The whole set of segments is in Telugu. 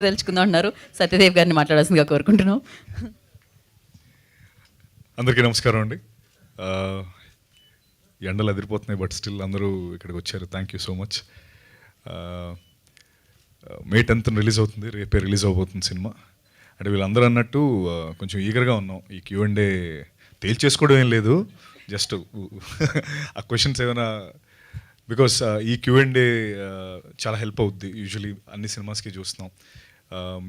తెలుసుకుందాం అంటున్నారు. సత్యదేవ్ గారిని మాట్లాడాల్సిందిగా కోరుకుంటున్నాం. అందరికీ నమస్కారం అండి. ఎండలు అదిరిపోతున్నాయి, బట్ స్టిల్ అందరూ ఇక్కడికి వచ్చారు. Thank you so much. May 10th release అవుతుంది, రేపే రిలీజ్ అవబోతుంది సినిమా. అంటే వీళ్ళందరూ అన్నట్టు కొంచెం ఈగర్గా ఉన్నాం. ఈ Q&A తేల్చేసుకోవడం ఏం లేదు, జస్ట్ ఆ క్వశ్చన్స్ ఏమైనా, బికాస్ ఈ Q&A చాలా హెల్ప్ అవుద్ది. యూజువలీ అన్ని సినిమాస్కి చూస్తున్నాం,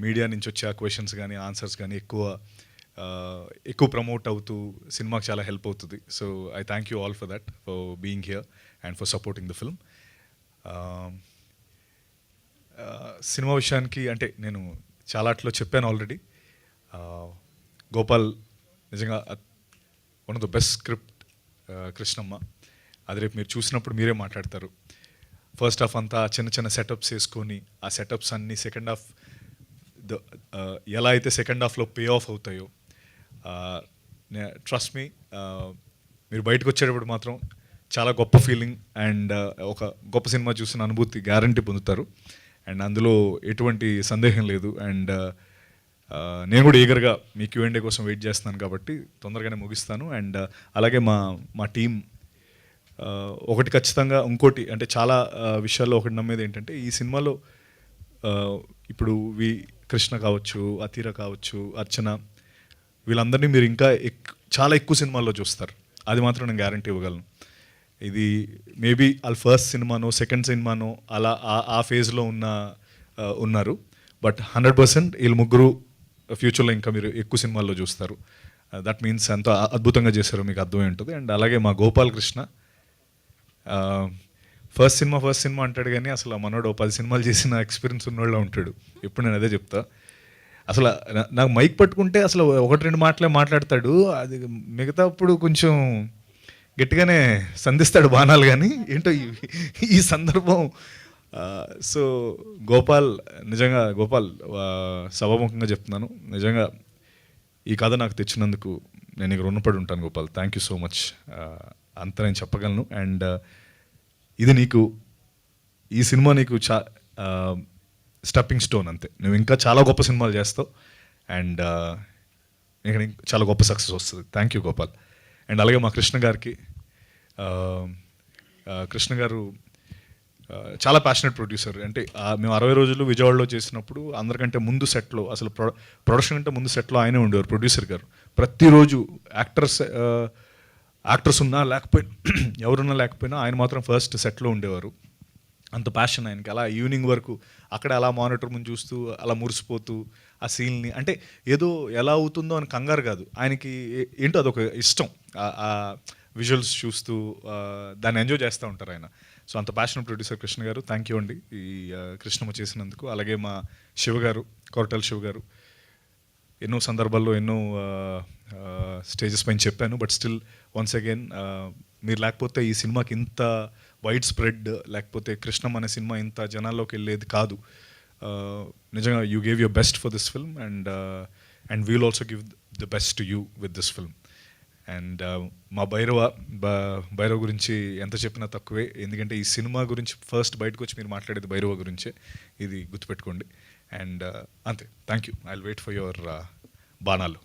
మీడియా నుంచి వచ్చే ఆ క్వశ్చన్స్ కానీ ఆన్సర్స్ కానీ ఎక్కువ ప్రమోట్ అవుతూ సినిమాకి చాలా హెల్ప్ అవుతుంది. So I thank you all for that, for being here and for supporting the film. Cinema విషయానికి అంటే నేను చాలా అట్లో చెప్పాను ఆల్రెడీ. గోపాల్ నిజంగా one of the best script, Krishnamma. అది రేపు మీరు చూసినప్పుడు మీరే మాట్లాడతారు. ఫస్ట్ హాఫ్ అంతా చిన్న చిన్న సెటప్స్ వేసుకొని ఆ సెటప్స్ అన్నీ సెకండ్ హాఫ్ ఎలా అయితే సెకండ్ హాఫ్లో పే ఆఫ్ అవుతాయో, ట్రస్ట్ మీ, మీరు బయటకు వచ్చేటప్పుడు మాత్రం చాలా గొప్ప ఫీలింగ్ అండ్ ఒక గొప్ప సినిమా చూసిన అనుభూతి గ్యారంటీ పొందుతారు. అండ్ అందులో ఎటువంటి సందేహం లేదు. అండ్ నేను కూడా ఈగర్గా మీ Q&A కోసం వెయిట్ చేస్తున్నాను కాబట్టి తొందరగానే ముగిస్తాను. అండ్ అలాగే మా టీం ఒకటి ఖచ్చితంగా, ఇంకోటి అంటే చాలా విషయాల్లో ఒకటి నమ్మేది ఏంటంటే, ఈ సినిమాలో ఇప్పుడు కృష్ణ కావచ్చు, అతీర కావచ్చు, అర్చన, వీళ్ళందరినీ మీరు ఇంకా చాలా ఎక్కువ సినిమాల్లో చూస్తారు. అది మాత్రం నేను గ్యారంటీ ఇవ్వగలను. ఇది మేబీ వాళ్ళ ఫస్ట్ సినిమానో సెకండ్ సినిమానో అలా ఆ ఫేజ్లో ఉన్నారు. బట్ 100% వీళ్ళు ముగ్గురు ఫ్యూచర్లో ఇంకా మీరు ఎక్కువ సినిమాల్లో చూస్తారు. దట్ మీన్స్ ఎంత అద్భుతంగా చేశారో మీకు అర్థమై ఉంటుంది. అండ్ అలాగే మా గోపాల్ కృష్ణ ఫస్ట్ సినిమా అంటాడు, కానీ అసలు మనోడు 10 సినిమాలు చేసిన ఎక్స్పీరియన్స్ ఉన్నోళ్ళ ఉంటాడు. ఎప్పుడు నేను అదే చెప్తా. అసలు నాకు మైక్ పట్టుకుంటే అసలు 1-2 మాటలే మాట్లాడతాడు. అది మిగతా అప్పుడు కొంచెం గట్టిగానే సంధిస్తాడు బాణాలు, కానీ ఏంటో ఈ సందర్భం. సో గోపాల్, నిజంగా గోపాల్, సభాముఖంగా చెప్తున్నాను, నిజంగా ఈ కథ నాకు తెచ్చినందుకు నేను ఇక రుణపడి ఉంటాను Gopal. Thank you so much. అంత నేను చెప్పగలను. అండ్ ఇది ఈ సినిమా నీకు స్టెప్పింగ్ స్టోన్ అంతే. నువ్వు ఇంకా చాలా గొప్ప సినిమాలు చేస్తావు అండ్ ఇక్కడ చాలా గొప్ప సక్సెస్ వస్తుంది. Thank you Gopal. అండ్ అలాగే మా కృష్ణ గారికి, కృష్ణ గారు చాలా ప్యాషనెట్ ప్రొడ్యూసర్. అంటే మేము 60 రోజులు విజయవాడలో చేసినప్పుడు అందరికంటే ముందు సెట్లో, అసలు ప్రొడక్షన్ అంటే ముందు సెట్లో ఆయనే ఉండేవారు, ప్రొడ్యూసర్ గారు. ప్రతిరోజు యాక్టర్స్ ఉన్నా లేకపోయినా, ఎవరున్నా లేకపోయినా ఆయన మాత్రం ఫస్ట్ సెట్లో ఉండేవారు. అంత ప్యాషన్ ఆయనకి. అలా ఈవినింగ్ వరకు అక్కడ అలా మానిటర్ ముందు చూస్తూ అలా మురిసిపోతూ ఆ సీన్ని, అంటే ఏదో ఎలా అవుతుందో అని కంగారు కాదు, ఆయనకి ఏంటో అదొక ఇష్టం. ఆ విజువల్స్ చూస్తూ దాన్ని ఎంజాయ్ చేస్తూ ఉంటారు ఆయన. సో అంత ప్యాషన్ ప్రొడ్యూసర్ కృష్ణ గారు. థ్యాంక్ యూ అండి ఈ కృష్ణమ్మ చేసినందుకు. అలాగే మా శివగారు, కొరటాల శివ గారు, ఎన్నో సందర్భాల్లో ఎన్నో స్టేజెస్ పైన చెప్పాను. బట్ స్టిల్ వన్స్ అగైన్, మీరు లేకపోతే ఈ సినిమాకి ఇంత వైడ్ స్ప్రెడ్, లేకపోతే కృష్ణం అనే సినిమా ఇంత జనాల్లోకి వెళ్ళేది కాదు. నిజంగా you gave your best for this film and we'll also give the best to you with this film. And మా భైరవ గురించి ఎంత చెప్పినా తక్కువే, ఎందుకంటే ఈ సినిమా గురించి ఫస్ట్ బయటకు వచ్చి మీరు మాట్లాడేది భైరవ గురించే, ఇది గుర్తుపెట్టుకోండి. అండ్ అంతే. Thank you. I will wait for your బాణాలు.